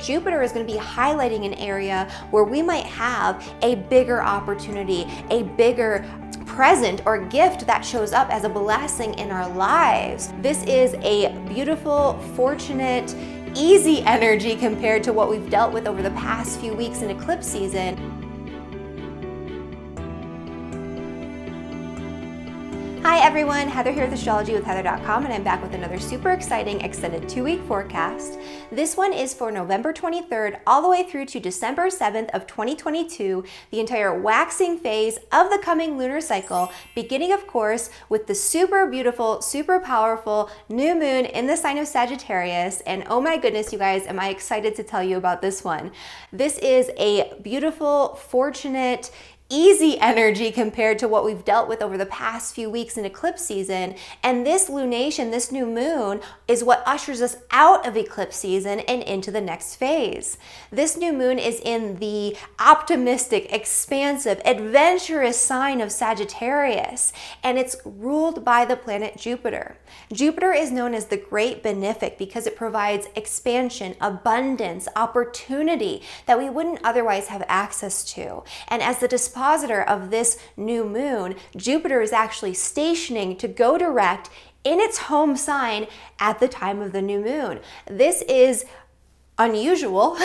Jupiter is going to be highlighting an area where we might have a bigger opportunity, a bigger present or gift that shows up as a blessing in our lives. This is a beautiful, fortunate, easy energy compared to what we've dealt with over the past few weeks in eclipse season. Hi everyone, Heather here with astrologywithheather.com, and I'm back with another super exciting extended 2-week forecast. This one is for November 23rd all the way through to December 7th of 2022, the entire waxing phase of the coming lunar cycle, beginning of course with the super beautiful, super powerful new moon in the sign of Sagittarius. And oh my goodness, you guys, am I excited to tell you about this one. This is a beautiful, fortunate, easy energy compared to what we've dealt with over the past few weeks in eclipse season. And this lunation, this new moon, is what ushers us out of eclipse season and into the next phase. This new moon is in the optimistic, expansive, adventurous sign of Sagittarius, and it's ruled by the planet Jupiter. Jupiter is known as the great benefic because it provides expansion, abundance, opportunity that we wouldn't otherwise have access to. And as the dispositor of this new moon, Jupiter is actually stationing to go direct in its home sign at the time of the new moon. This is unusual,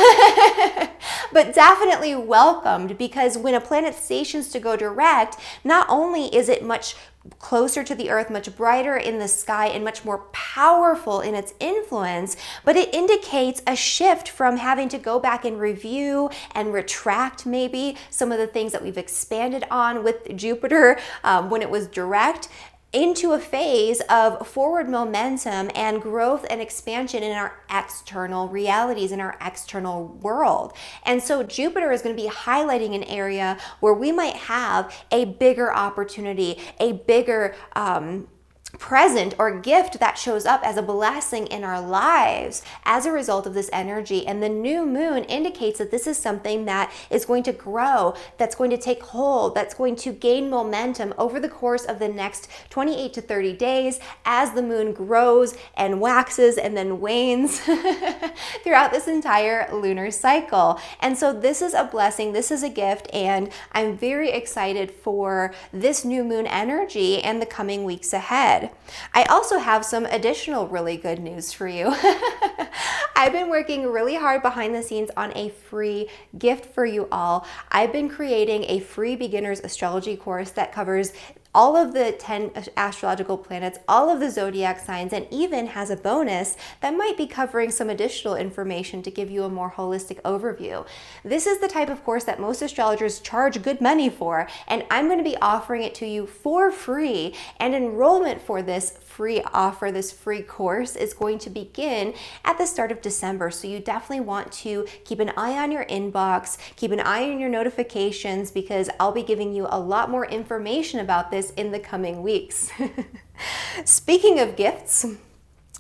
but definitely welcomed, because when a planet stations to go direct, not only is it much closer to the earth, much brighter in the sky, and much more powerful in its influence, but it indicates a shift from having to go back and review and retract maybe some of the things that we've expanded on with Jupiter when it was direct, into a phase of forward momentum and growth and expansion in our external realities, in our external world. And so Jupiter is going to be highlighting an area where we might have a bigger opportunity, a bigger present or gift that shows up as a blessing in our lives as a result of this energy. And the new moon indicates that this is something that is going to grow, that's going to take hold, that's going to gain momentum over the course of the next 28 to 30 days as the moon grows and waxes and then wanes throughout this entire lunar cycle. And so this is a blessing, this is a gift, and I'm very excited for this new moon energy and the coming weeks ahead. I also have some additional really good news for you. I've been working really hard behind the scenes on a free gift for you all. I've been creating a free beginner's astrology course that covers all of the 10 astrological planets, all of the zodiac signs, and even has a bonus that might be covering some additional information to give you a more holistic overview. This is the type of course that most astrologers charge good money for, and I'm going to be offering it to you for free. And enrollment for this free offer, this free course, is going to begin at the start of December. So you definitely want to keep an eye on your inbox, keep an eye on your notifications, because I'll be giving you a lot more information about this in the coming weeks. Speaking of gifts,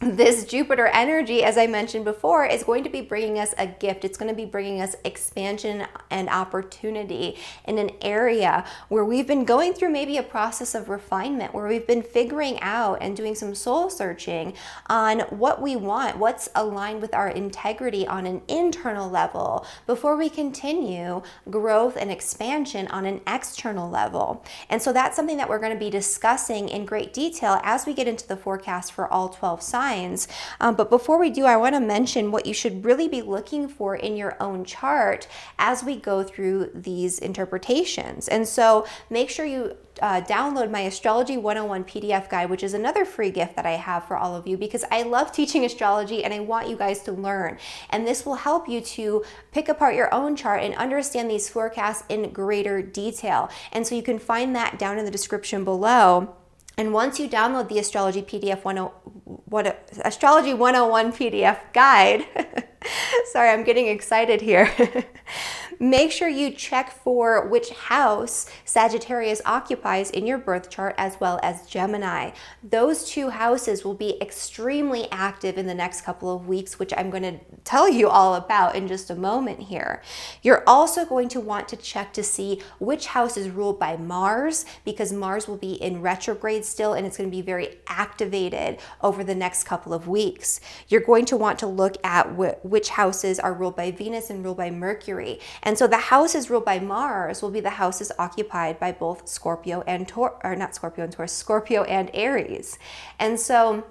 this Jupiter energy, as I mentioned before, is going to be bringing us a gift. It's going to be bringing us expansion and opportunity in an area where we've been going through maybe a process of refinement, where we've been figuring out and doing some soul searching on what we want, what's aligned with our integrity on an internal level before we continue growth and expansion on an external level. And so that's something that we're going to be discussing in great detail as we get into the forecast for all 12 signs. But before we do, I want to mention what you should really be looking for in your own chart as we go through these interpretations. And so make sure you download my Astrology 101 PDF guide, which is another free gift that I have for all of you, because I love teaching astrology and I want you guys to learn. And this will help you to pick apart your own chart and understand these forecasts in greater detail. And so you can find that down in the description below. And once you download the Astrology 101 PDF guide, sorry, I'm getting excited here. Make sure you check for which house Sagittarius occupies in your birth chart, as well as Gemini. Those two houses will be extremely active in the next couple of weeks, which I'm going to tell you all about in just a moment here. You're also going to want to check to see which house is ruled by Mars, because Mars will be in retrograde still, and it's going to be very activated over the next couple of weeks. You're going to want to look at which houses are ruled by Venus and ruled by Mercury. And so the houses ruled by Mars will be the houses occupied by both Scorpio and Scorpio and Aries. And so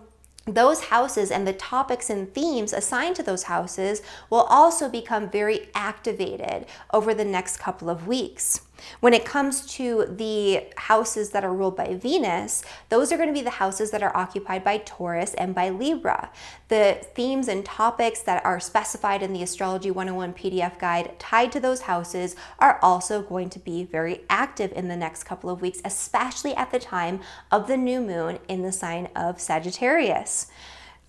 those houses and the topics and themes assigned to those houses will also become very activated over the next couple of weeks. When it comes to the houses that are ruled by Venus, those are going to be the houses that are occupied by Taurus and by Libra. The themes and topics that are specified in the Astrology 101 PDF guide tied to those houses are also going to be very active in the next couple of weeks, especially at the time of the new moon in the sign of Sagittarius.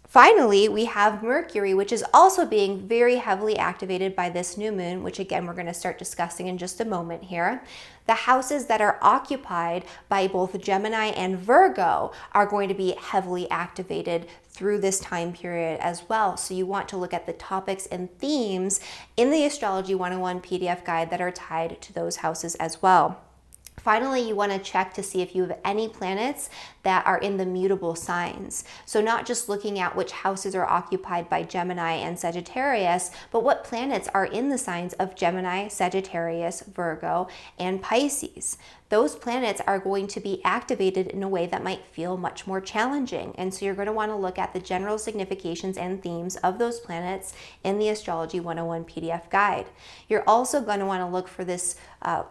Finally, we have Mercury, which is also being very heavily activated by this new moon, which again, we're going to start discussing in just a moment here. The houses that are occupied by both Gemini and Virgo are going to be heavily activated through this time period as well. So you want to look at the topics and themes in the Astrology 101 PDF guide that are tied to those houses as well. Finally, you want to check to see if you have any planets that are in the mutable signs. So not just looking at which houses are occupied by Gemini and Sagittarius, but what planets are in the signs of Gemini, Sagittarius, Virgo, and Pisces. Those planets are going to be activated in a way that might feel much more challenging. And so you're going to want to look at the general significations and themes of those planets in the Astrology 101 PDF guide. You're also going to want to look for this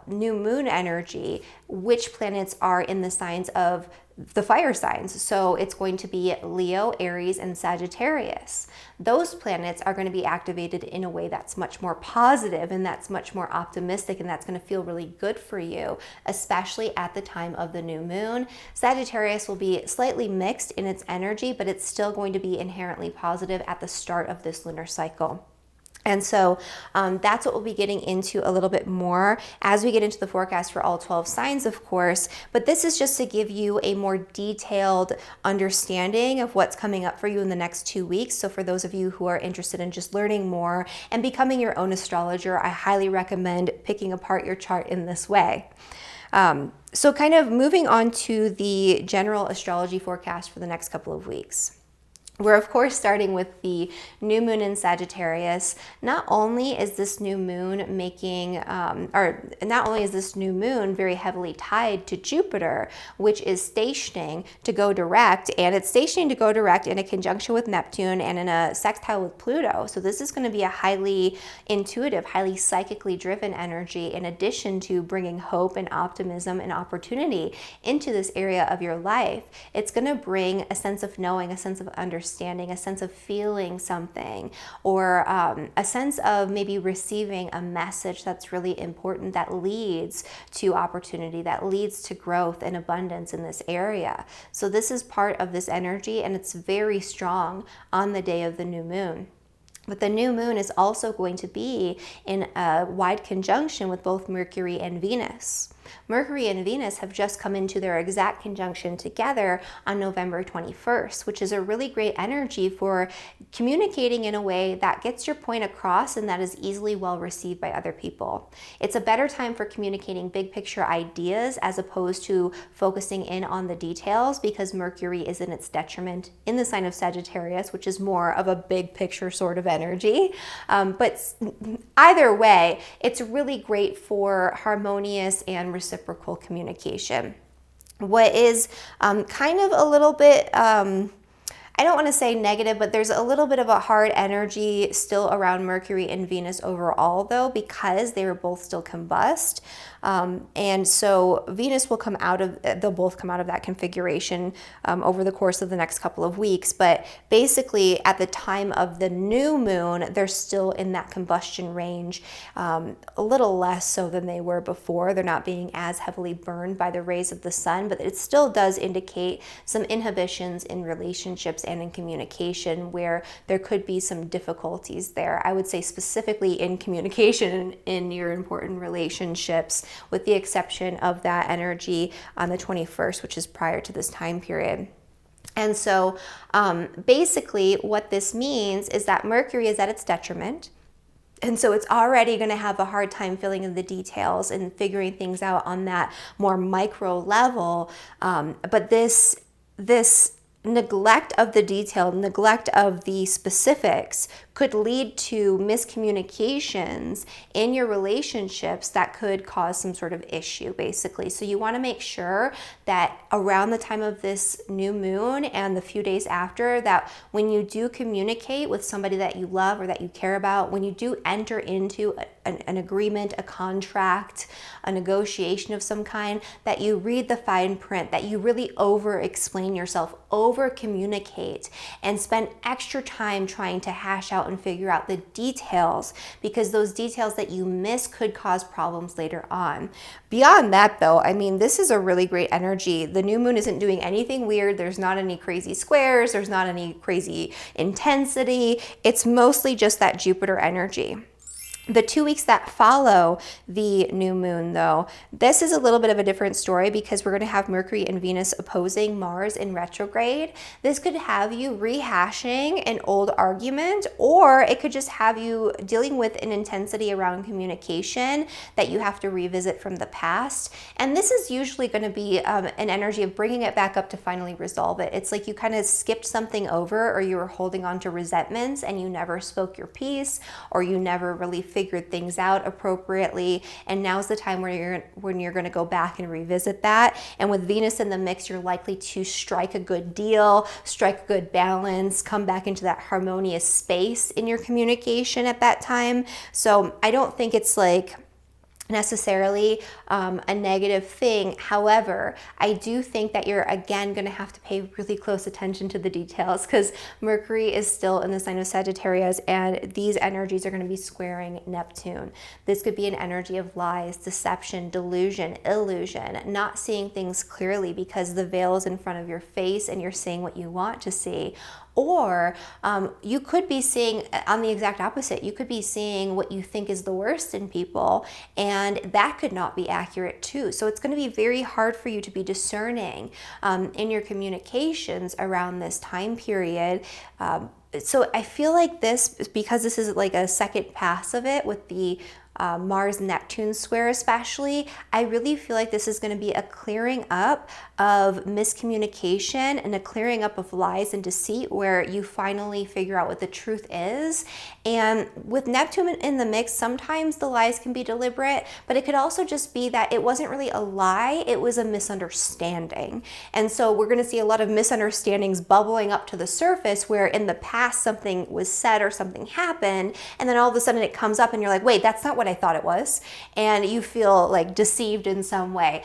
new moon energy, which planets are in the signs of the fire signs. So it's going to be Leo, Aries, and Sagittarius. Those planets are going to be activated in a way that's much more positive and that's much more optimistic, and that's going to feel really good for you, especially at the time of the new moon. Sagittarius will be slightly mixed in its energy, but it's still going to be inherently positive at the start of this lunar cycle. And so that's what we'll be getting into a little bit more as we get into the forecast for all 12 signs, of course. But this is just to give you a more detailed understanding of what's coming up for you in the next 2 weeks. So for those of you who are interested in just learning more and becoming your own astrologer, I highly recommend picking apart your chart in this way. So kind of moving on to the general astrology forecast for the next couple of weeks. We're of course starting with the new moon in Sagittarius. Not only is this new moon very heavily tied to Jupiter, which is stationing to go direct, and it's stationing to go direct in a conjunction with Neptune and in a sextile with Pluto. So this is going to be a highly intuitive, highly psychically driven energy, in addition to bringing hope and optimism and opportunity into this area of your life. It's going to bring a sense of knowing, a sense of understanding, a sense of feeling something, or a sense of maybe receiving a message that's really important that leads to opportunity, that leads to growth and abundance in this area. So this is part of this energy, and it's very strong on the day of the new moon. But the new moon is also going to be in a wide conjunction with both Mercury and Venus. Mercury and Venus have just come into their exact conjunction together on November 21st, which is a really great energy for communicating in a way that gets your point across and that is easily well received by other people. It's a better time for communicating big picture ideas as opposed to focusing in on the details, because Mercury is in its detriment in the sign of Sagittarius, which is more of a big picture sort of energy. But either way, it's really great for harmonious and reciprocal communication. What is kind of a little bit, I don't want to say negative, but there's a little bit of a hard energy still around Mercury and Venus overall, though, because they were both still combust. And so Venus will come out of, they'll both come out of that configuration over the course of the next couple of weeks. But basically at the time of the new moon, they're still in that combustion range, a little less so than they were before. They're not being as heavily burned by the rays of the sun, but it still does indicate some inhibitions in relationships relationships and in communication where there could be some difficulties there. I would say specifically in communication in your important relationships, with the exception of that energy on the 21st, which is prior to this time period. And so basically what this means is that Mercury is at its detriment. And so it's already going to have a hard time filling in the details and figuring things out on that more micro level. But this neglect of the detail, neglect of the specifics could lead to miscommunications in your relationships that could cause some sort of issue, basically. So you want to make sure that around the time of this new moon and the few days after, that when you do communicate with somebody that you love or that you care about, when you do enter into an agreement, a contract, a negotiation of some kind, that you read the fine print, that you really over-explain yourself, over-communicate, and spend extra time trying to hash out and figure out the details, because those details that you miss could cause problems later on. Beyond that, though, I mean, this is a really great energy. The new moon isn't doing anything weird. There's not any crazy squares. There's not any crazy intensity. It's mostly just that Jupiter energy. The 2 weeks that follow the new moon, though, this is a little bit of a different story, because we're going to have Mercury and Venus opposing Mars in retrograde. This could have you rehashing an old argument, or it could just have you dealing with an intensity around communication that you have to revisit from the past. And this is usually going to be an energy of bringing it back up to finally resolve it. It's like you kind of skipped something over, or you were holding on to resentments and you never spoke your piece, or you never really figured things out appropriately, and now's the time where you're going to go back and revisit that. And with Venus in the mix, you're likely to strike a good deal, strike a good balance, come back into that harmonious space in your communication at that time. So I don't think it's like necessarily a negative thing. However, I do think that you're again going to have to pay really close attention to the details, because Mercury is still in the sign of Sagittarius, and these energies are going to be squaring Neptune. This could be an energy of lies, deception, delusion, illusion, not seeing things clearly because the veil is in front of your face and you're seeing what you want to see. Or you could be seeing on the exact opposite. You could be seeing what you think is the worst in people, and that could not be accurate too. So it's going to be very hard for you to be discerning in your communications around this time period. So I feel like this, because this is like a second pass of it with the Mars-Neptune square especially, I really feel like this is going to be a clearing up of miscommunication and a clearing up of lies and deceit, where you finally figure out what the truth is. And with Neptune in the mix, sometimes the lies can be deliberate, but it could also just be that it wasn't really a lie, it was a misunderstanding. And so we're going to see a lot of misunderstandings bubbling up to the surface, where in the past something was said or something happened, and then all of a sudden it comes up and you're like, wait, that's not what I thought it was, and you feel like deceived in some way.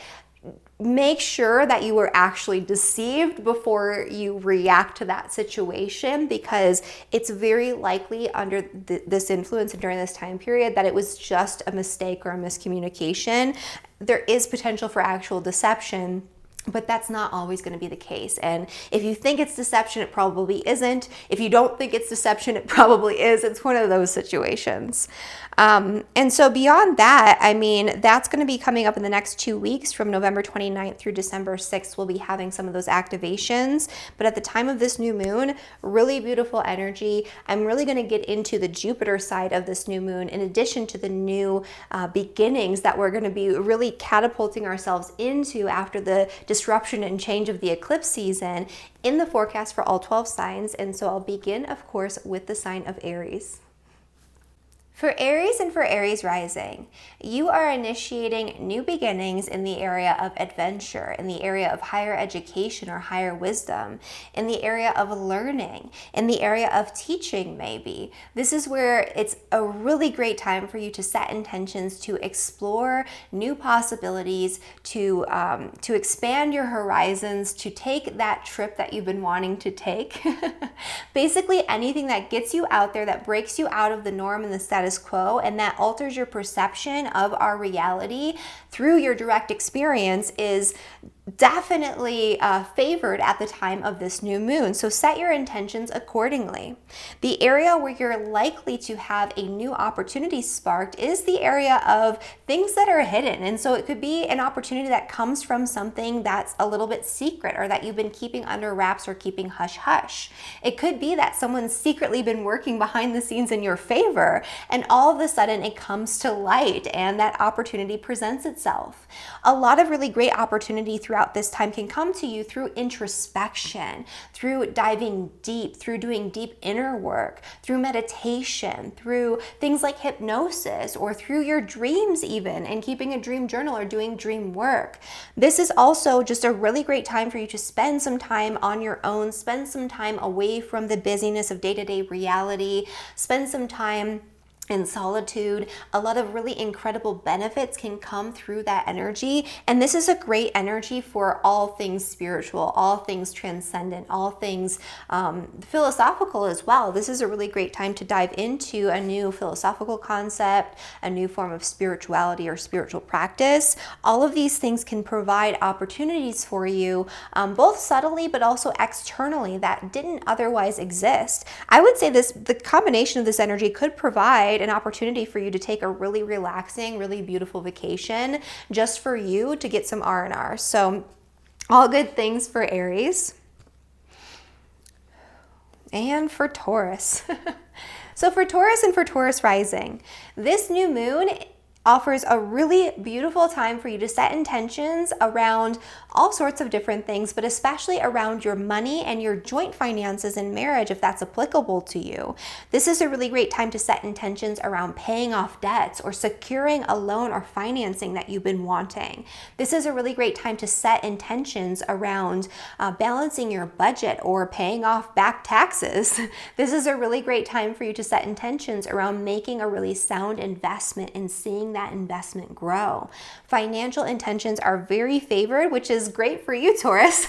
Make sure that you were actually deceived before you react to that situation, because it's very likely under this influence and during this time period that it was just a mistake or a miscommunication. There is potential for actual deception, but that's not always going to be the case. And if you think it's deception, it probably isn't. If you don't think it's deception, it probably is. It's one of those situations. And so beyond that, I mean, that's going to be coming up in the next 2 weeks from November 29th through December 6th. We'll be having some of those activations. But at the time of this new moon, really beautiful energy. I'm really going to get into the Jupiter side of this new moon, in addition to the new beginnings that we're going to be really catapulting ourselves into after the disruption and change of the eclipse season in the forecast for all 12 signs. And so I'll begin, of course, with the sign of Aries. For Aries and for Aries rising, you are initiating new beginnings in the area of adventure, in the area of higher education or higher wisdom, in the area of learning, in the area of teaching maybe. This is where it's a really great time for you to set intentions to explore new possibilities, to expand your horizons, to take that trip that you've been wanting to take. Basically anything that gets you out there, that breaks you out of the norm and the status quo, and that alters your perception of our reality through your direct experience, is definitely favored at the time of this new moon. So set your intentions accordingly. The area where you're likely to have a new opportunity sparked is the area of things that are hidden. And so it could be an opportunity that comes from something that's a little bit secret or that you've been keeping under wraps or keeping hush hush. It could be that someone's secretly been working behind the scenes in your favor, and all of a sudden it comes to light and that opportunity presents itself. A lot of really great opportunity throughout this time can come to you through introspection, through diving deep, through doing deep inner work, through meditation, through things like hypnosis, or through your dreams even, and keeping a dream journal or doing dream work. This is also just a really great time for you to spend some time on your own, spend some time away from the busyness of day-to-day reality, spend some time in solitude. A lot of really incredible benefits can come through that energy. And this is a great energy for all things spiritual, all things transcendent, all things philosophical as well. This is a really great time to dive into a new philosophical concept, a new form of spirituality or spiritual practice. All of these things can provide opportunities for you, both subtly but also externally, that didn't otherwise exist. I would say the combination of this energy could provide an opportunity for you to take a really relaxing, really beautiful vacation just for you to get some R&R. So all good things for Aries. And for Taurus. So for Taurus and for Taurus rising, this new moon offers a really beautiful time for you to set intentions around all sorts of different things, but especially around your money and your joint finances in marriage, if that's applicable to you. This is a really great time to set intentions around paying off debts or securing a loan or financing that you've been wanting. This is a really great time to set intentions around balancing your budget or paying off back taxes. This is a really great time for you to set intentions around making a really sound investment and seeing that investment grow. Financial intentions are very favored, which is great for you, Taurus.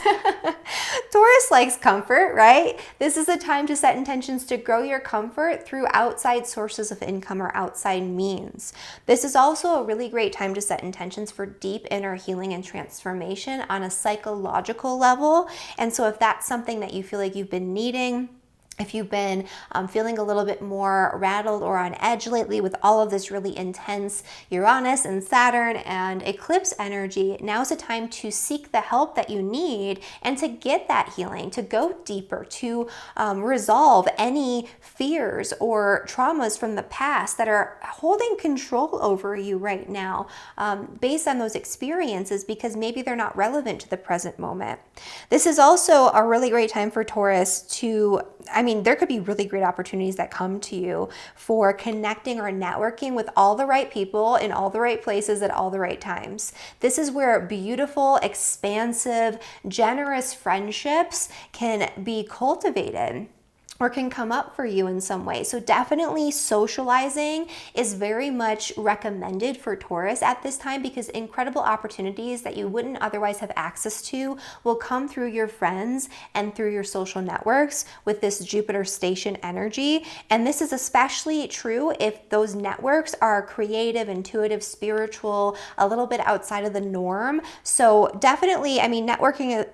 Taurus likes comfort, right? This is a time to set intentions to grow your comfort through outside sources of income or outside means. This is also a really great time to set intentions for deep inner healing and transformation on a psychological level. And so if that's something that you feel like you've been needing, if you've been feeling a little bit more rattled or on edge lately with all of this really intense Uranus and Saturn and eclipse energy, now's the time to seek the help that you need and to get that healing, to go deeper, to resolve any fears or traumas from the past that are holding control over you right now based on those experiences, because maybe they're not relevant to the present moment. This is also a really great time for Taurus to, there could be really great opportunities that come to you for connecting or networking with all the right people in all the right places at all the right times. This is where beautiful, expansive, generous friendships can be cultivated or can come up for you in some way. So definitely socializing is very much recommended for Taurus at this time, because incredible opportunities that you wouldn't otherwise have access to will come through your friends and through your social networks with this Jupiter station energy. And this is especially true if those networks are creative, intuitive, spiritual, a little bit outside of the norm. So definitely, networking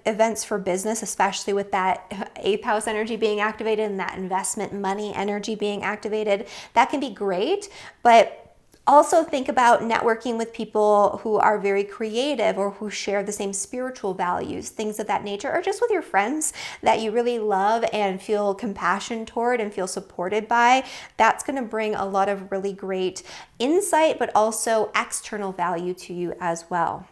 events for business, especially with that 8th house energy being activated and that investment money energy being activated, that can be great. But also think about networking with people who are very creative or who share the same spiritual values, things of that nature, or just with your friends that you really love and feel compassion toward and feel supported by. That's going to bring a lot of really great insight, but also external value to you as well.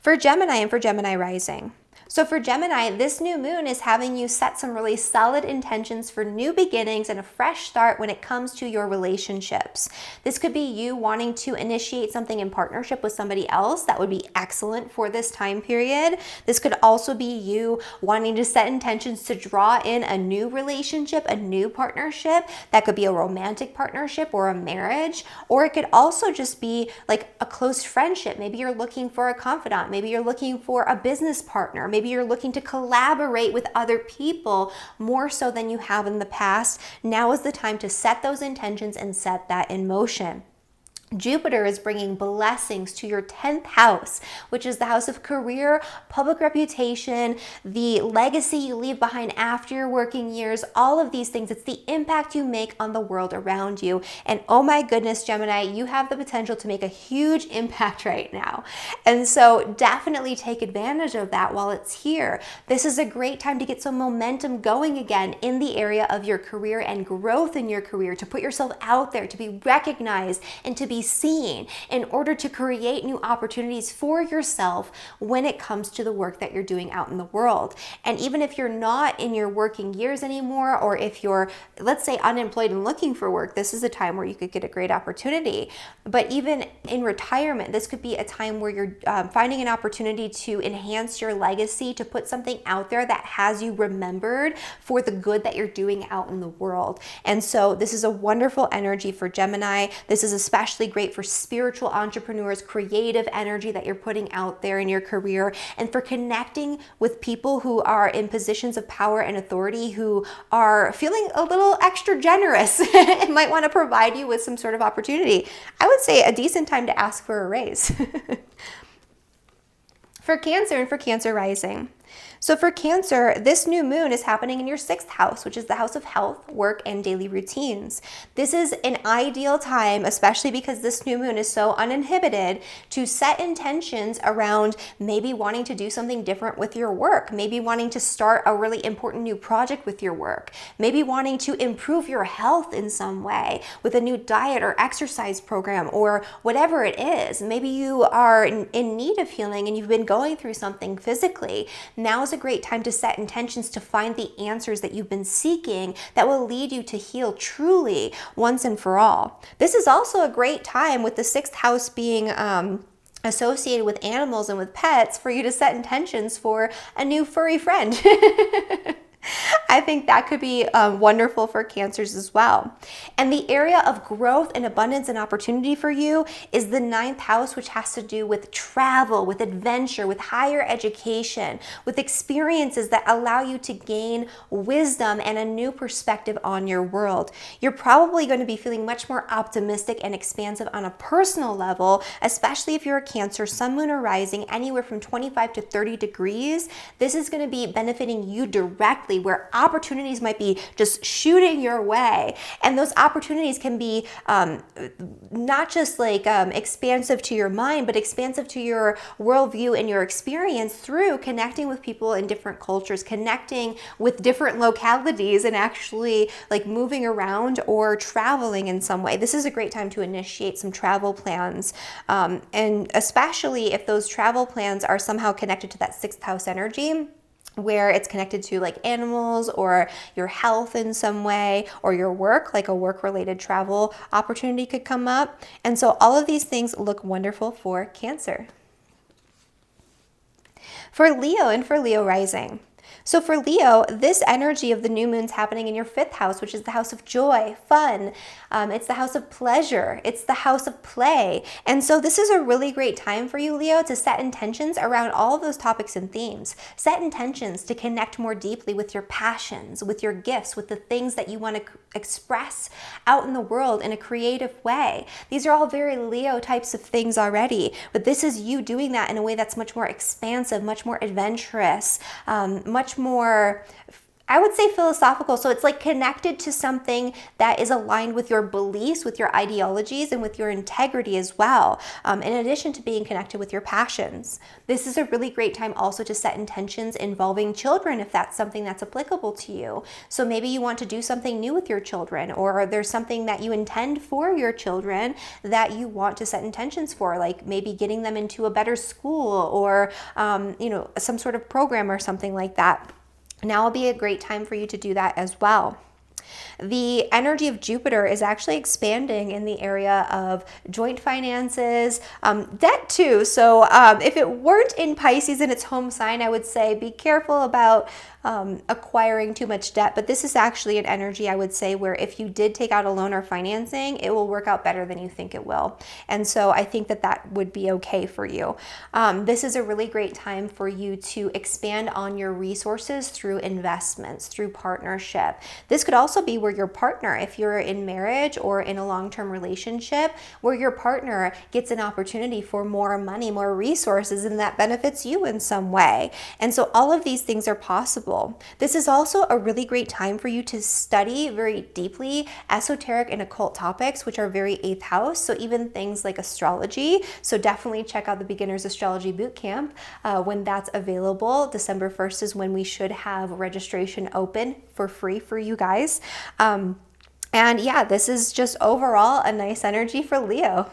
For Gemini and for Gemini rising. So for Gemini, this new moon is having you set some really solid intentions for new beginnings and a fresh start when it comes to your relationships. This could be you wanting to initiate something in partnership with somebody else. That would be excellent for this time period. This could also be you wanting to set intentions to draw in a new relationship, a new partnership. That could be a romantic partnership or a marriage, or it could also just be like a close friendship. Maybe you're looking for a confidant. Maybe you're looking for a business partner. Maybe you're looking to collaborate with other people more so than you have in the past. Now is the time to set those intentions and set that in motion. Jupiter is bringing blessings to your 10th house, which is the house of career, public reputation, the legacy you leave behind after your working years, all of these things. It's the impact you make on the world around you. And oh my goodness, Gemini, you have the potential to make a huge impact right now. And so definitely take advantage of that while it's here. This is a great time to get some momentum going again in the area of your career and growth in your career, to put yourself out there, to be recognized, and to be seen in order to create new opportunities for yourself when it comes to the work that you're doing out in the world. And even if you're not in your working years anymore, or if you're, let's say, unemployed and looking for work, this is a time where you could get a great opportunity. But even in retirement, this could be a time where you're finding an opportunity to enhance your legacy, to put something out there that has you remembered for the good that you're doing out in the world. And so this is a wonderful energy for Gemini. This is especially great for spiritual entrepreneurs, creative energy that you're putting out there in your career, and for connecting with people who are in positions of power and authority, who are feeling a little extra generous and might want to provide you with some sort of opportunity. I would say a decent time to ask for a raise. For Cancer and for Cancer rising. So for Cancer, this new moon is happening in your 6th house, which is the house of health, work, and daily routines. This is an ideal time, especially because this new moon is so uninhibited, to set intentions around maybe wanting to do something different with your work, maybe wanting to start a really important new project with your work, maybe wanting to improve your health in some way with a new diet or exercise program, or whatever it is. Maybe you are in need of healing and you've been going through something physically. Now is a great time to set intentions to find the answers that you've been seeking that will lead you to heal truly once and for all. This is also a great time, with the 6th house being associated with animals and with pets, for you to set intentions for a new furry friend. I think that could be wonderful for Cancers as well. And the area of growth and abundance and opportunity for you is the 9th house, which has to do with travel, with adventure, with higher education, with experiences that allow you to gain wisdom and a new perspective on your world. You're probably going to be feeling much more optimistic and expansive on a personal level, especially if you're a Cancer, Sun, Moon, or Rising, anywhere from 25 to 30 degrees. This is going to be benefiting you directly, where opportunities might be just shooting your way. And those opportunities can be not just like expansive to your mind, but expansive to your worldview and your experience through connecting with people in different cultures, connecting with different localities, and actually like moving around or traveling in some way. This is a great time to initiate some travel plans. And especially if those travel plans are somehow connected to that 6th house energy, where it's connected to like animals or your health in some way, or your work, like a work-related travel opportunity could come up. And so all of these things look wonderful for Cancer. For Leo and for Leo rising. So for Leo, this energy of the new moon's happening in your 5th house, which is the house of joy, fun. It's the house of pleasure. It's the house of play. And so this is a really great time for you, Leo, to set intentions around all of those topics and themes. Set intentions to connect more deeply with your passions, with your gifts, with the things that you want to express out in the world in a creative way. These are all very Leo types of things already, but this is you doing that in a way that's much more expansive, much more adventurous, much more, I would say, philosophical. So it's like connected to something that is aligned with your beliefs, with your ideologies, and with your integrity as well, in addition to being connected with your passions. This is a really great time also to set intentions involving children, if that's something that's applicable to you. So maybe you want to do something new with your children, or there's something that you intend for your children that you want to set intentions for, like maybe getting them into a better school, or some sort of program or something like that. Now will be a great time for you to do that as well. The energy of Jupiter is actually expanding in the area of joint finances, debt too. So if it weren't in Pisces in its home sign, I would say be careful about acquiring too much debt, but this is actually an energy, I would say, where if you did take out a loan or financing, it will work out better than you think it will. And so I think that that would be okay for you. This is a really great time for you to expand on your resources through investments, through partnership. This could also be where your partner, if you're in marriage or in a long-term relationship, where your partner gets an opportunity for more money, more resources, and that benefits you in some way. And so all of these things are possible. This is also a really great time for you to study very deeply esoteric and occult topics, which are very 8th house. So even things like astrology. So definitely check out the Beginner's Astrology Bootcamp when that's available. December 1st is when we should have registration open for free for you guys. And yeah, this is just overall a nice energy for Leo.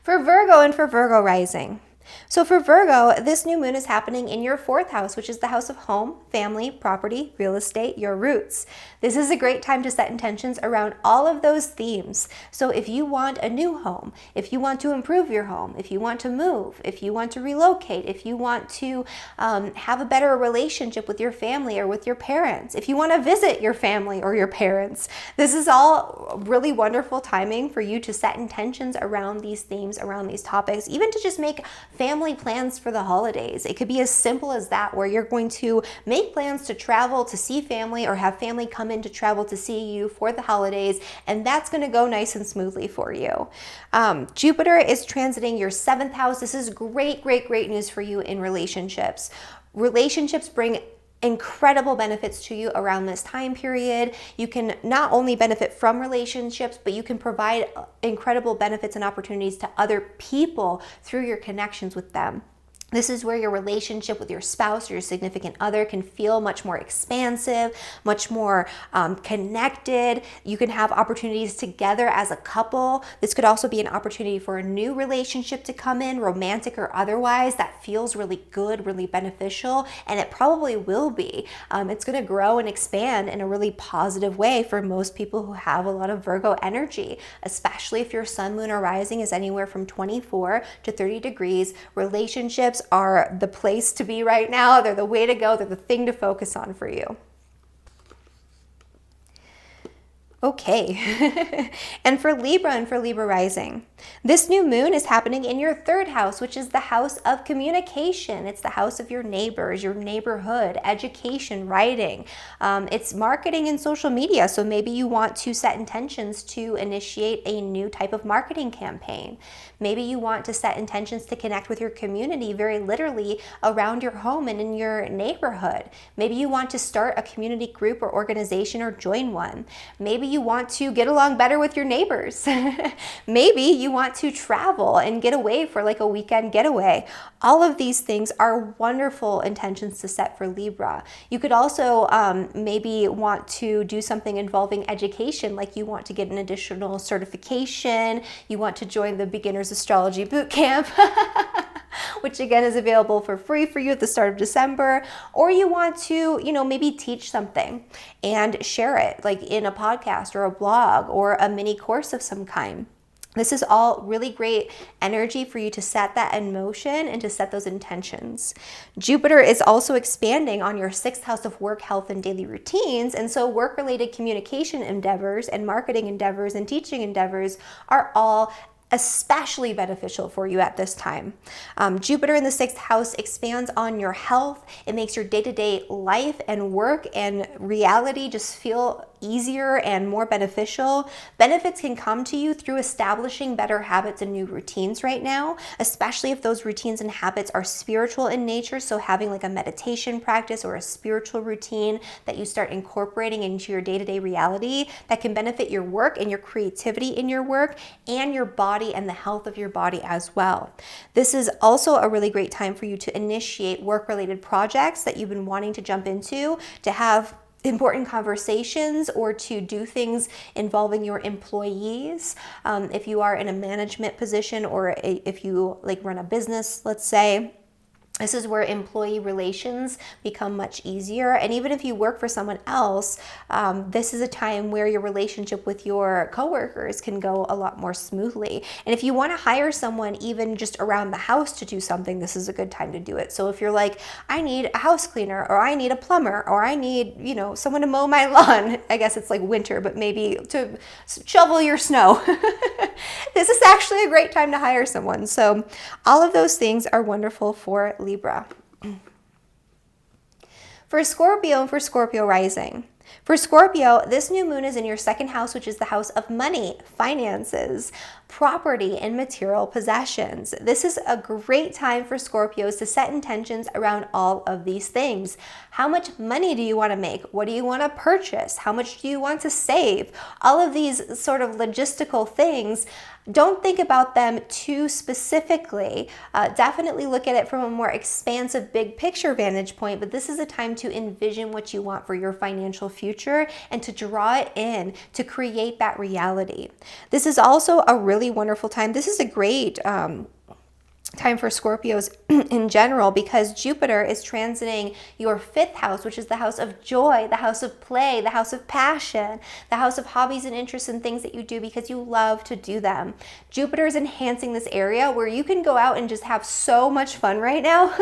For Virgo and for Virgo rising. So for Virgo, this new moon is happening in your 4th house, which is the house of home, family, property, real estate, your roots. This is a great time to set intentions around all of those themes. So if you want a new home, if you want to improve your home, if you want to move, if you want to relocate, if you want to have a better relationship with your family or with your parents, if you want to visit your family or your parents, this is all really wonderful timing for you to set intentions around these themes, around these topics, even to just make family plans for the holidays. It could be as simple as that, where you're going to make plans to travel to see family or have family come in to travel to see you for the holidays, and that's going to go nice and smoothly for you. Jupiter is transiting your 7th house. This is great news for you in relationships. Relationships bring incredible benefits to you around this time period. You can not only benefit from relationships, but you can provide incredible benefits and opportunities to other people through your connections with them. This is where your relationship with your spouse or your significant other can feel much more expansive, much more connected. You can have opportunities together as a couple. This could also be an opportunity for a new relationship to come in, romantic or otherwise, that feels really good, really beneficial, and it probably will be. It's going to grow and expand in a really positive way for most people who have a lot of Virgo energy, especially if your sun, moon, or rising is anywhere from 24 to 30 degrees. Relationships are the place to be right now. They're the way to go. They're the thing to focus on for you. Okay. And for Libra and for Libra rising, this new moon is happening in your 3rd house, which is the house of communication. It's the house of your neighbors, your neighborhood, education, writing. It's marketing and social media. So maybe you want to set intentions to initiate a new type of marketing campaign. Maybe you want to set intentions to connect with your community very literally around your home and in your neighborhood. Maybe you want to start a community group or organization or join one. Maybe you want to get along better with your neighbors. Maybe you want to travel and get away for like a weekend getaway. All of these things are wonderful intentions to set for Libra. You could also maybe want to do something involving education, like you want to get an additional certification, you want to join the Beginner's Astrology Bootcamp, which again is available for free for you at the start of December, or you want to, maybe teach something and share it like in a podcast or a blog or a mini course of some kind. This is all really great energy for you to set that in motion and to set those intentions. Jupiter is also expanding on your 6th house of work, health, and daily routines. And so work-related communication endeavors and marketing endeavors and teaching endeavors are all especially beneficial for you at this time. Jupiter in the 6th house expands on your health. It makes your day-to-day life and work and reality just feel easier and more beneficial. Benefits can come to you through establishing better habits and new routines right now, especially if those routines and habits are spiritual in nature. So having like a meditation practice or a spiritual routine that you start incorporating into your day-to-day reality that can benefit your work and your creativity in your work and your body and the health of your body as well. This is also a really great time for you to initiate work-related projects that you've been wanting to jump into, to have important conversations or to do things involving your employees. If you are in a management position or if you like run a business, let's say, This is where employee relations become much easier. And even if you work for someone else, this is a time where your relationship with your coworkers can go a lot more smoothly. And if you want to hire someone even just around the house to do something, this is a good time to do it. So if you're like, I need a house cleaner, or I need a plumber, or I need, someone to mow my lawn. I guess it's like winter, but maybe to shovel your snow. This is actually a great time to hire someone. So all of those things are wonderful for Libra. For Scorpio and for Scorpio rising. For Scorpio, this new moon is in your second house, which is the house of money, finances, property, and material possessions. This is a great time for Scorpios to set intentions around all of these things. How much money do you want to make? What do you want to purchase? How much do you want to save? All of these sort of logistical things. Don't think about them too specifically. Definitely look at it from a more expansive, big picture vantage point, but this is a time to envision what you want for your financial future and to draw it in to create that reality. This is also a really wonderful time. This is a great time for Scorpios in general, because Jupiter is transiting your fifth house, which is the house of joy, the house of play, the house of passion, the house of hobbies and interests and things that you do because you love to do them. Jupiter is enhancing this area where you can go out and just have so much fun right now.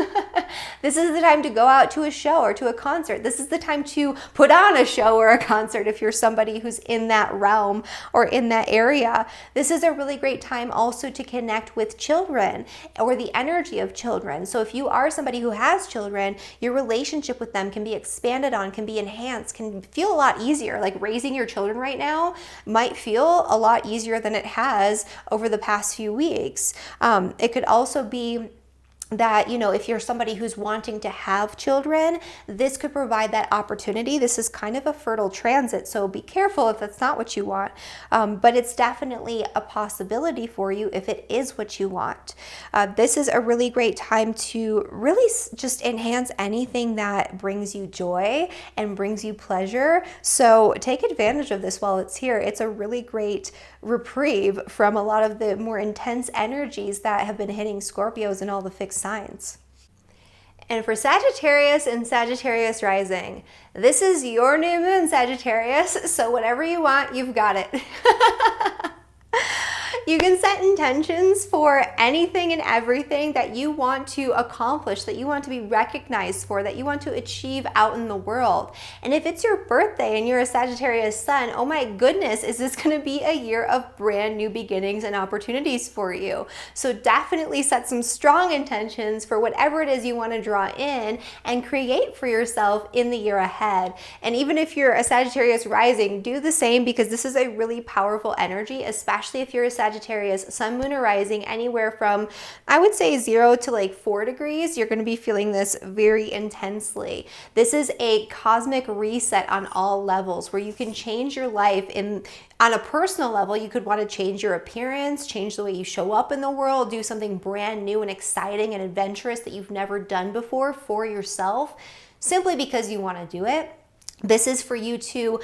This is the time to go out to a show or to a concert. This is the time to put on a show or a concert if you're somebody who's in that realm or in that area. This is a really great time also to connect with children or the energy of children. So if you are somebody who has children, your relationship with them can be expanded on, can be enhanced, can feel a lot easier. Like raising your children right now might feel a lot easier than it has over the past few weeks. It could also be that, if you're somebody who's wanting to have children, this could provide that opportunity. This is kind of a fertile transit, so be careful if that's not what you want. But it's definitely a possibility for you if it is what you want. This is a really great time to really just enhance anything that brings you joy and brings you pleasure. So take advantage of this while it's here. It's a really great reprieve from a lot of the more intense energies that have been hitting Scorpios and all the fixed signs. And for Sagittarius and Sagittarius rising, this is your new moon, Sagittarius, so whatever you want, you've got it. You can set intentions for anything and everything that you want to accomplish, that you want to be recognized for, that you want to achieve out in the world. And if it's your birthday and you're a Sagittarius sun, oh my goodness, is this going to be a year of brand new beginnings and opportunities for you? So definitely set some strong intentions for whatever it is you want to draw in and create for yourself in the year ahead. And even if you're a Sagittarius rising, do the same, because this is a really powerful energy, especially if you're a Sagittarius sun, moon, or rising anywhere from, I would say, 0 to like 4 degrees. You're going to be feeling this very intensely. This is a cosmic reset on all levels where you can change your life on a personal level. You could want to change your appearance, change the way you show up in the world, do something brand new and exciting and adventurous that you've never done before for yourself, simply because you want to do it. This is for you to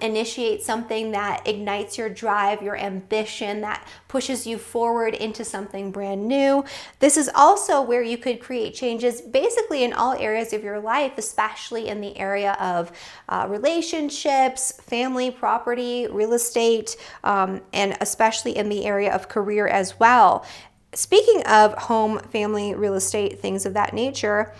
initiate something that ignites your drive, your ambition, that pushes you forward into something brand new. This is also where you could create changes basically in all areas of your life, especially in the area of relationships, family, property, real estate, and especially in the area of career as well. Speaking of home, family, real estate, things of that nature,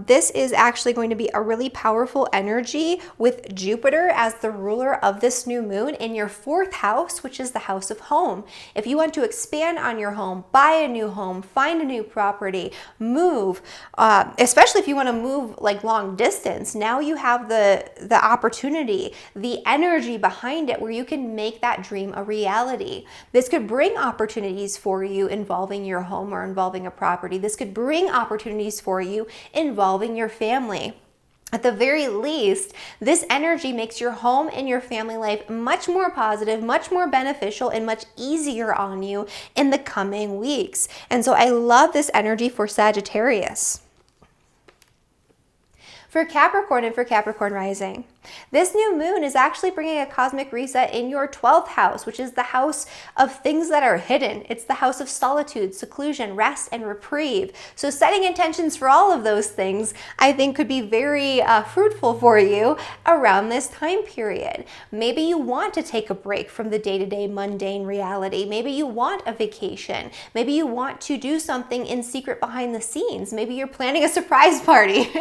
this is actually going to be a really powerful energy with Jupiter as the ruler of this new moon in your fourth house, which is the house of home. If you want to expand on your home, buy a new home, find a new property, move, especially if you want to move like long distance, now you have the opportunity, the energy behind it where you can make that dream a reality. This could bring opportunities for you involving your home or involving a property. This could bring opportunities for you involving your family. At the very least, this energy makes your home and your family life much more positive, much more beneficial, and much easier on you in the coming weeks. And so I love this energy for Sagittarius. For Capricorn and for Capricorn rising, this new moon is actually bringing a cosmic reset in your 12th house, which is the house of things that are hidden. It's the house of solitude, seclusion, rest, and reprieve. So setting intentions for all of those things, I think, could be very fruitful for you around this time period. Maybe you want to take a break from the day-to-day mundane reality. Maybe you want a vacation. Maybe you want to do something in secret behind the scenes. Maybe you're planning a surprise party.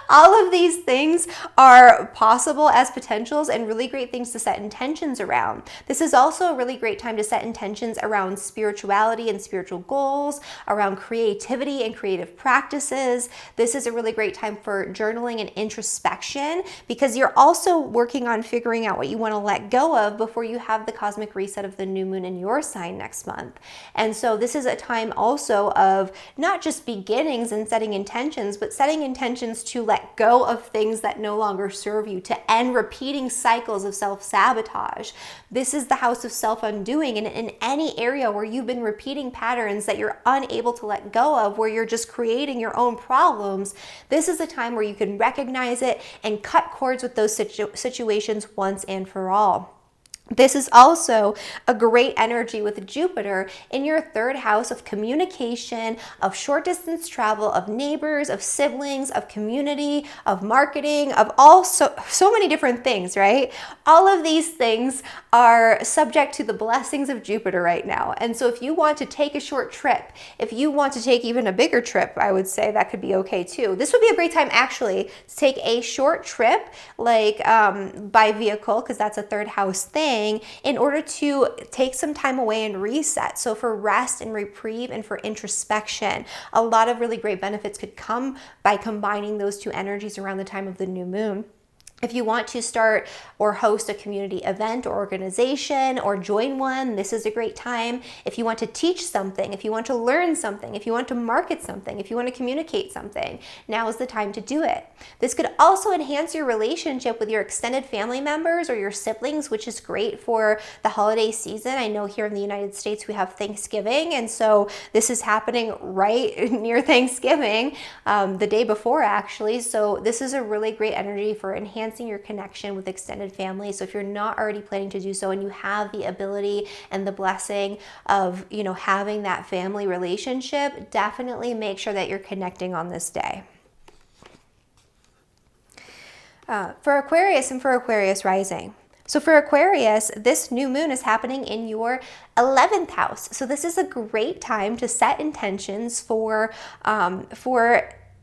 All of these things are possible as potentials and really great things to set intentions around. This is also a really great time to set intentions around spirituality and spiritual goals, around creativity and creative practices. This is a really great time for journaling and introspection, because you're also working on figuring out what you want to let go of before you have the cosmic reset of the new moon in your sign next month. And so this is a time also of not just beginnings and setting intentions, but setting intentions to let go of things that no longer serve you, to end repeating cycles of self-sabotage. This is the house of self-undoing, and in any area where you've been repeating patterns that you're unable to let go of, where you're just creating your own problems, this is a time where you can recognize it and cut cords with those situations once and for all. This is also a great energy with Jupiter in your 3rd house of communication, of short distance travel, of neighbors, of siblings, of community, of marketing, of so many different things, right? All of these things are subject to the blessings of Jupiter right now. And so if you want to take a short trip, if you want to take even a bigger trip, I would say that could be okay too. This would be a great time actually to take a short trip, like by vehicle, because that's a 3rd house thing, in order to take some time away and reset. So for rest and reprieve and for introspection, a lot of really great benefits could come by combining those two energies around the time of the new moon. If you want to start or host a community event or organization or join one, this is a great time. If you want to teach something, if you want to learn something, if you want to market something, if you want to communicate something, now is the time to do it. This could also enhance your relationship with your extended family members or your siblings, which is great for the holiday season. I know here in the United States we have Thanksgiving, and so this is happening right near Thanksgiving, the day before actually. So this is a really great energy for enhancing your connection with extended family. So if you're not already planning to do so and you have the ability and the blessing of, having that family relationship, definitely make sure that you're connecting on this day. For Aquarius and for Aquarius rising. So for Aquarius, this new moon is happening in your 11th house. So this is a great time to set intentions for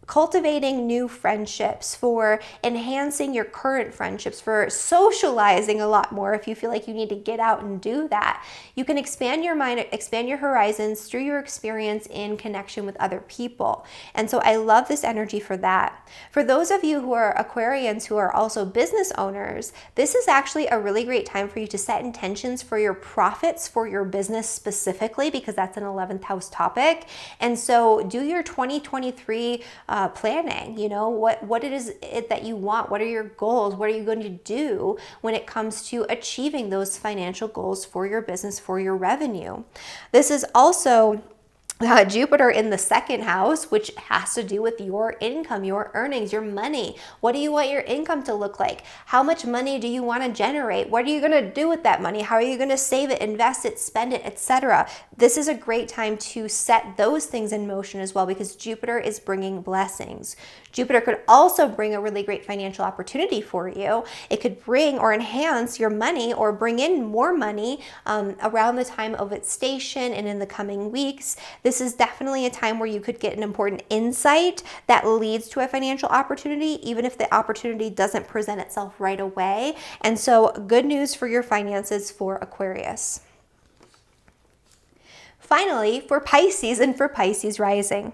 cultivating new friendships, for enhancing your current friendships, for socializing a lot more if you feel like you need to get out and do that. You can expand your mind, expand your horizons through your experience in connection with other people. And so I love this energy for that. For those of you who are Aquarians who are also business owners, this is actually a really great time for you to set intentions for your profits for your business specifically, because that's an 11th house topic. And so do your 2023 planning, what it is that you want, what are your goals, what are you going to do when it comes to achieving those financial goals for your business, for your revenue. This is also Jupiter in the 2nd house, which has to do with your income, your earnings, your money. What do you want your income to look like? How much money do you want to generate? What are you going to do with that money? How are you going to save it, invest it, spend it, etc.? This is a great time to set those things in motion as well, because Jupiter is bringing blessings. Jupiter could also bring a really great financial opportunity for you. It could bring or enhance your money or bring in more money around the time of its station and in the coming weeks. This is definitely a time where you could get an important insight that leads to a financial opportunity, even if the opportunity doesn't present itself right away. And so good news for your finances for Aquarius. Finally, for Pisces and for Pisces rising.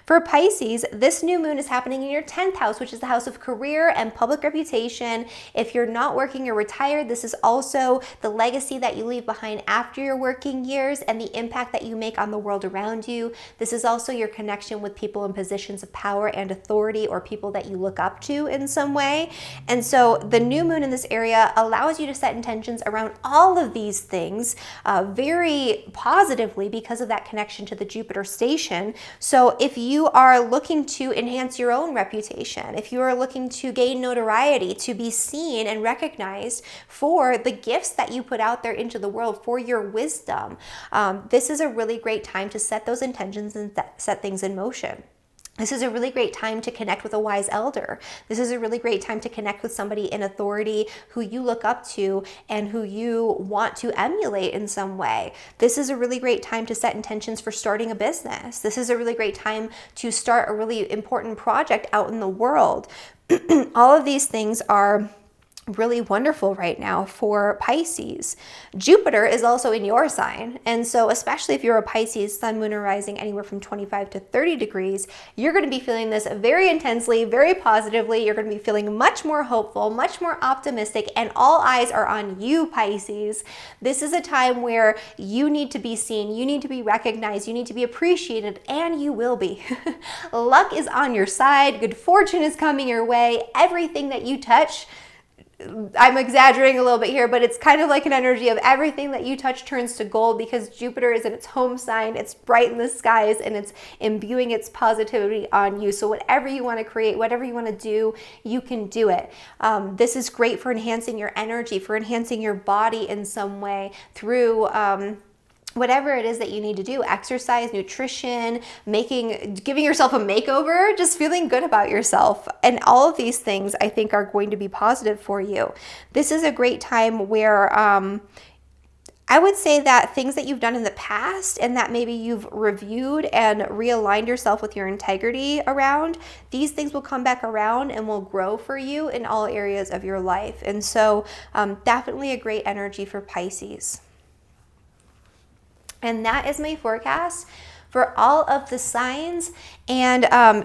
For Pisces, this new moon is happening in your 10th house, which is the house of career and public reputation. If you're not working or retired, this is also the legacy that you leave behind after your working years and the impact that you make on the world around you. This is also your connection with people in positions of power and authority, or people that you look up to in some way. And so the new moon in this area allows you to set intentions around all of these things very positively because of that connection to the Jupiter station. So if you are looking to enhance your own reputation, if you are looking to gain notoriety, to be seen and recognized for the gifts that you put out there into the world, for your wisdom, this is a really great time to set those intentions and set things in motion. This is a really great time to connect with a wise elder. This is a really great time to connect with somebody in authority who you look up to and who you want to emulate in some way. This is a really great time to set intentions for starting a business. This is a really great time to start a really important project out in the world. All of these things are really wonderful right now for Pisces. Jupiter is also in your sign, and so especially if you're a Pisces, sun, moon, or rising anywhere from 25 to 30 degrees, you're going to be feeling this very intensely, very positively. You're going to be feeling much more hopeful, much more optimistic, and all eyes are on you, Pisces. This is a time where you need to be seen, you need to be recognized, you need to be appreciated, and you will be. Luck is on your side, good fortune is coming your way. Everything that you touch, I'm exaggerating a little bit here, but it's kind of like an energy of everything that you touch turns to gold, because Jupiter is in its home sign, it's bright in the skies, and it's imbuing its positivity on you. So whatever you want to create, whatever you want to do, you can do it. This is great for enhancing your energy, for enhancing your body in some way through whatever it is that you need to do, exercise, nutrition, giving yourself a makeover, just feeling good about yourself. And all of these things I think are going to be positive for you. This is a great time where I would say that things that you've done in the past and that maybe you've reviewed and realigned yourself with your integrity around, these things will come back around and will grow for you in all areas of your life. And so definitely a great energy for Pisces. And that is my forecast for all of the signs. And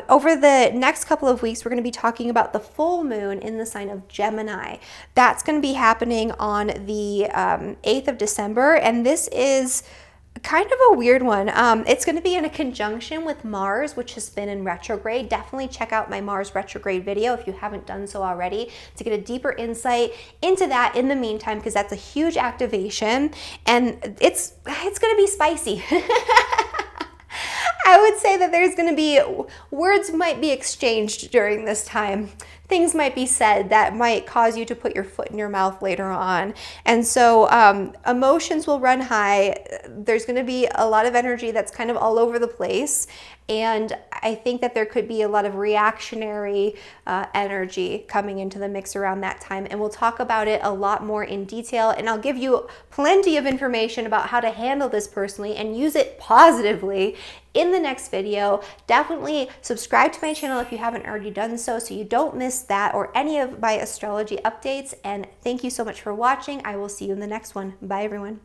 over the next couple of weeks, we're going to be talking about the full moon in the sign of Gemini. That's going to be happening on the 8th of December. And this is kind of a weird one. It's going to be in a conjunction with Mars, which has been in retrograde. Definitely check out my Mars retrograde video if you haven't done so already to get a deeper insight into that in the meantime, because that's a huge activation and it's going to be spicy. I would say that there's going to be, words might be exchanged during this time. Things might be said that might cause you to put your foot in your mouth later on. And so emotions will run high. There's going to be a lot of energy that's kind of all over the place. And I think that there could be a lot of reactionary energy coming into the mix around that time. And we'll talk about it a lot more in detail. And I'll give you plenty of information about how to handle this personally and use it positively in the next video. Definitely subscribe to my channel if you haven't already done so you don't miss that or any of my astrology updates. And thank you so much for watching. I will see you in the next one. Bye, everyone.